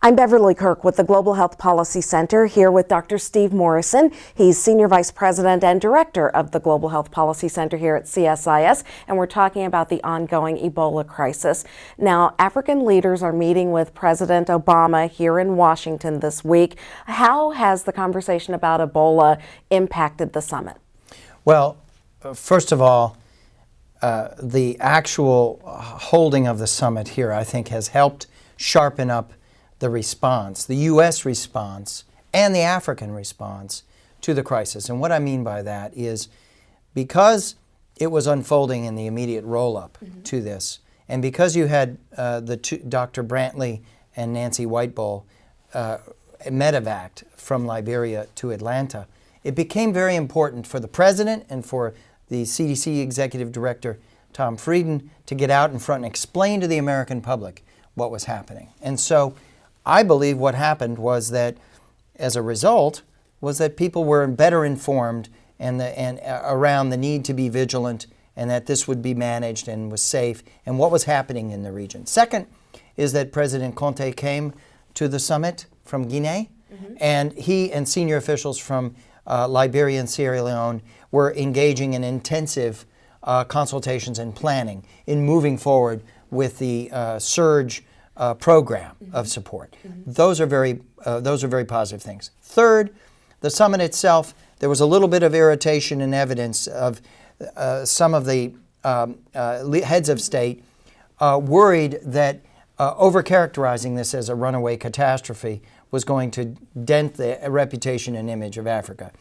I'm Beverly Kirk with the Global Health Policy Center, here with Dr. Steve Morrison. He's Senior Vice President and Director of the Global Health Policy Center here at CSIS, and we're talking about the ongoing Ebola crisis. Now, African leaders are meeting with President Obama here in Washington this week. How has the conversation about Ebola impacted the summit? Well, first of all, the actual holding of the summit here, I think, has helped sharpen up the response, the U.S. response and the African response to the crisis. And what I mean by that is because it was unfolding in the immediate roll-up to this, and because you had Dr. Brantley and Nancy Whiteball medevac from Liberia to Atlanta, it became very important for the President and for the CDC Executive Director, Tom Frieden, to get out in front and explain to the American public what was happening. And so I believe what happened was that, as a result, was that people were better informed and around the need to be vigilant and that this would be managed and was safe and what was happening in the region. Second is that President Conte came to the summit from Guinea, and he and senior officials from Liberia and Sierra Leone were engaging in intensive consultations and planning in moving forward with the surge program of support. Those are very positive things. Third, the summit itself, there was a little bit of irritation and evidence of some of the heads of state worried that overcharacterizing this as a runaway catastrophe was going to dent the reputation and image of Africa.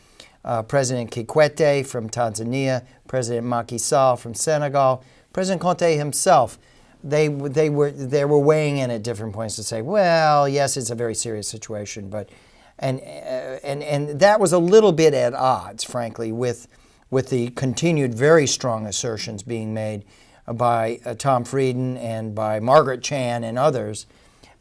President Kikwete from Tanzania, President Macky Sall from Senegal, President Conte himself, they were weighing in at different points to say, well, yes, it's a very serious situation, but and that was a little bit at odds, frankly, with the continued very strong assertions being made by Tom Frieden and by Margaret Chan and others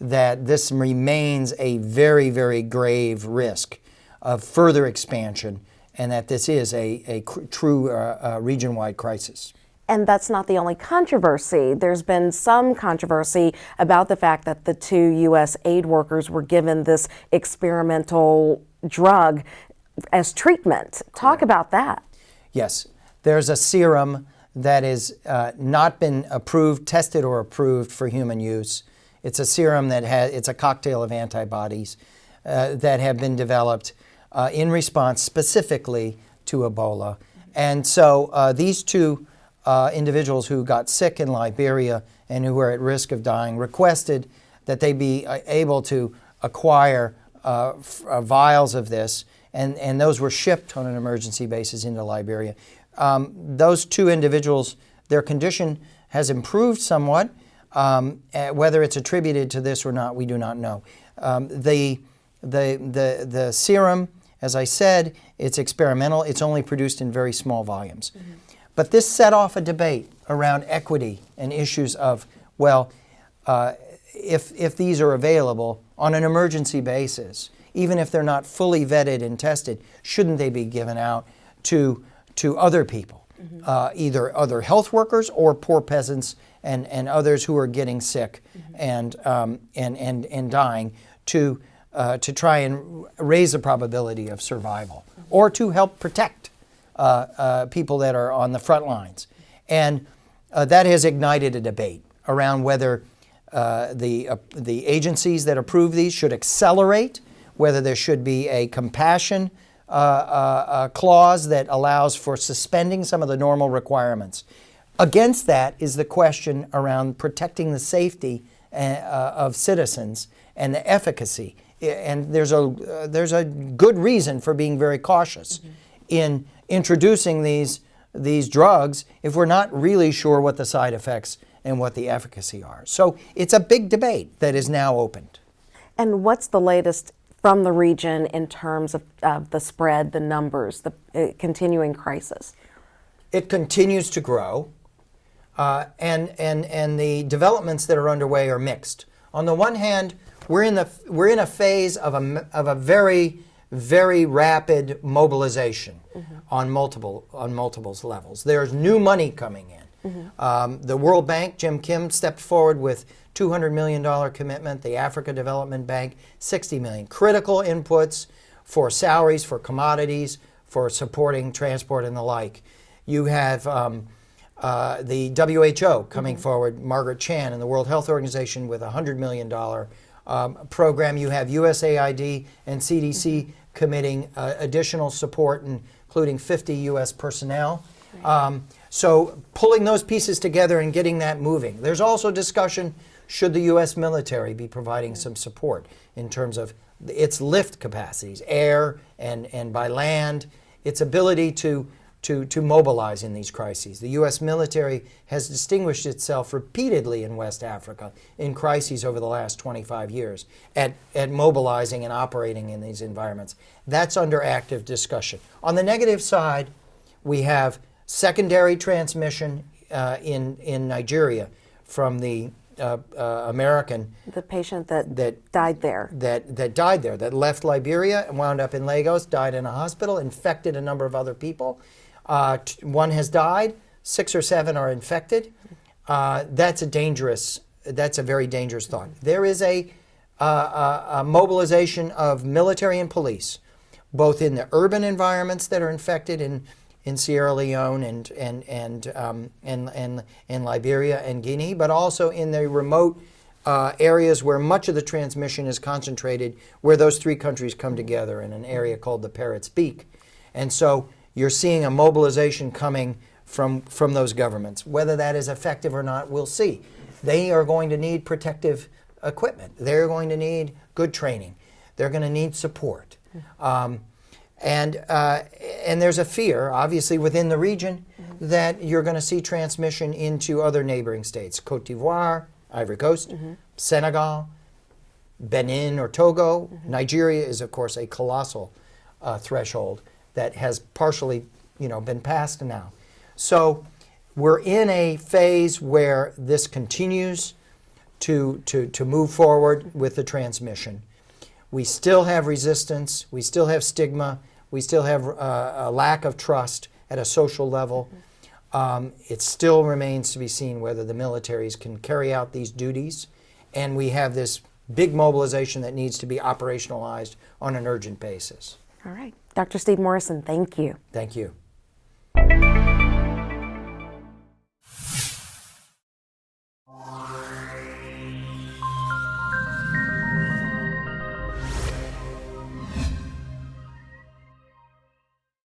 that this remains a very, very grave risk of further expansion and that this is a true region-wide crisis. And that's not the only controversy. There's been some controversy about the fact that the two U.S. aid workers were given this experimental drug as treatment. Talk about that. Yes. There's a serum that has not been approved, tested or approved for human use. It's a serum it's a cocktail of antibodies that have been developed in response specifically to Ebola. And so these two individuals who got sick in Liberia and who were at risk of dying requested that they be able to acquire vials of this, and those were shipped on an emergency basis into Liberia. Those two individuals, their condition has improved somewhat. Whether it's attributed to this or not, we do not know. The serum, as I said, it's experimental. It's only produced in very small volumes. But this set off a debate around equity and issues of, well, if these are available on an emergency basis, even if they're not fully vetted and tested, shouldn't they be given out to other people, either other health workers or poor peasants and others who are getting sick and dying to try and raise the probability of survival or to help protect people that are on the front lines. And that has ignited a debate around whether the agencies that approve these should accelerate, whether there should be a compassion clause that allows for suspending some of the normal requirements. Against that is the question around protecting the safety of citizens and the efficacy. And there's a good reason for being very cautious in introducing these drugs if we're not really sure what the side effects and what the efficacy are. So it's a big debate that is now opened. And what's the latest from the region in terms of the spread, the numbers, the continuing crisis? It continues to grow, and the developments that are underway are mixed. On the one hand, we're in a phase of a very, very rapid mobilization on multiple levels. There's new money coming in. The World Bank, Jim Kim stepped forward with $200 million commitment. The Africa Development Bank, $60 million. Critical inputs for salaries, for commodities, for supporting transport and the like. You have the WHO coming forward, Margaret Chan and the World Health Organization with a $100 million program. You have USAID and CDC committing additional support, including 50 U.S. personnel. So pulling those pieces together and getting that moving. There's also discussion, should the U.S. military be providing some support in terms of its lift capacities, air and by land, its ability to mobilize in these crises. The U.S. military has distinguished itself repeatedly in West Africa in crises over the last 25 years at mobilizing and operating in these environments. That's under active discussion. On the negative side, we have secondary transmission in Nigeria from the American. The patient that died there. That died there, that left Liberia and wound up in Lagos, died in a hospital, infected a number of other people. One has died, 6 or 7 are infected. That's a very dangerous thought. There is a mobilization of military and police, both in the urban environments that are infected in Sierra Leone and Liberia and Guinea, but also in the remote areas where much of the transmission is concentrated, where those 3 countries come together in an area called the Parrot's Beak. And so you're seeing a mobilization coming from those governments. Whether that is effective or not, we'll see. They are going to need protective equipment. They're going to need good training. They're going to need support. And there's a fear, obviously, within the region that you're going to see transmission into other neighboring states. Cote d'Ivoire, Ivory Coast, Senegal, Benin or Togo. Nigeria is, of course, a colossal threshold that has partially, been passed now. So we're in a phase where this continues to move forward with the transmission. We still have resistance, we still have stigma, we still have a lack of trust at a social level. It still remains to be seen whether the militaries can carry out these duties, and we have this big mobilization that needs to be operationalized on an urgent basis. All right. Dr. Steve Morrison, thank you. Thank you.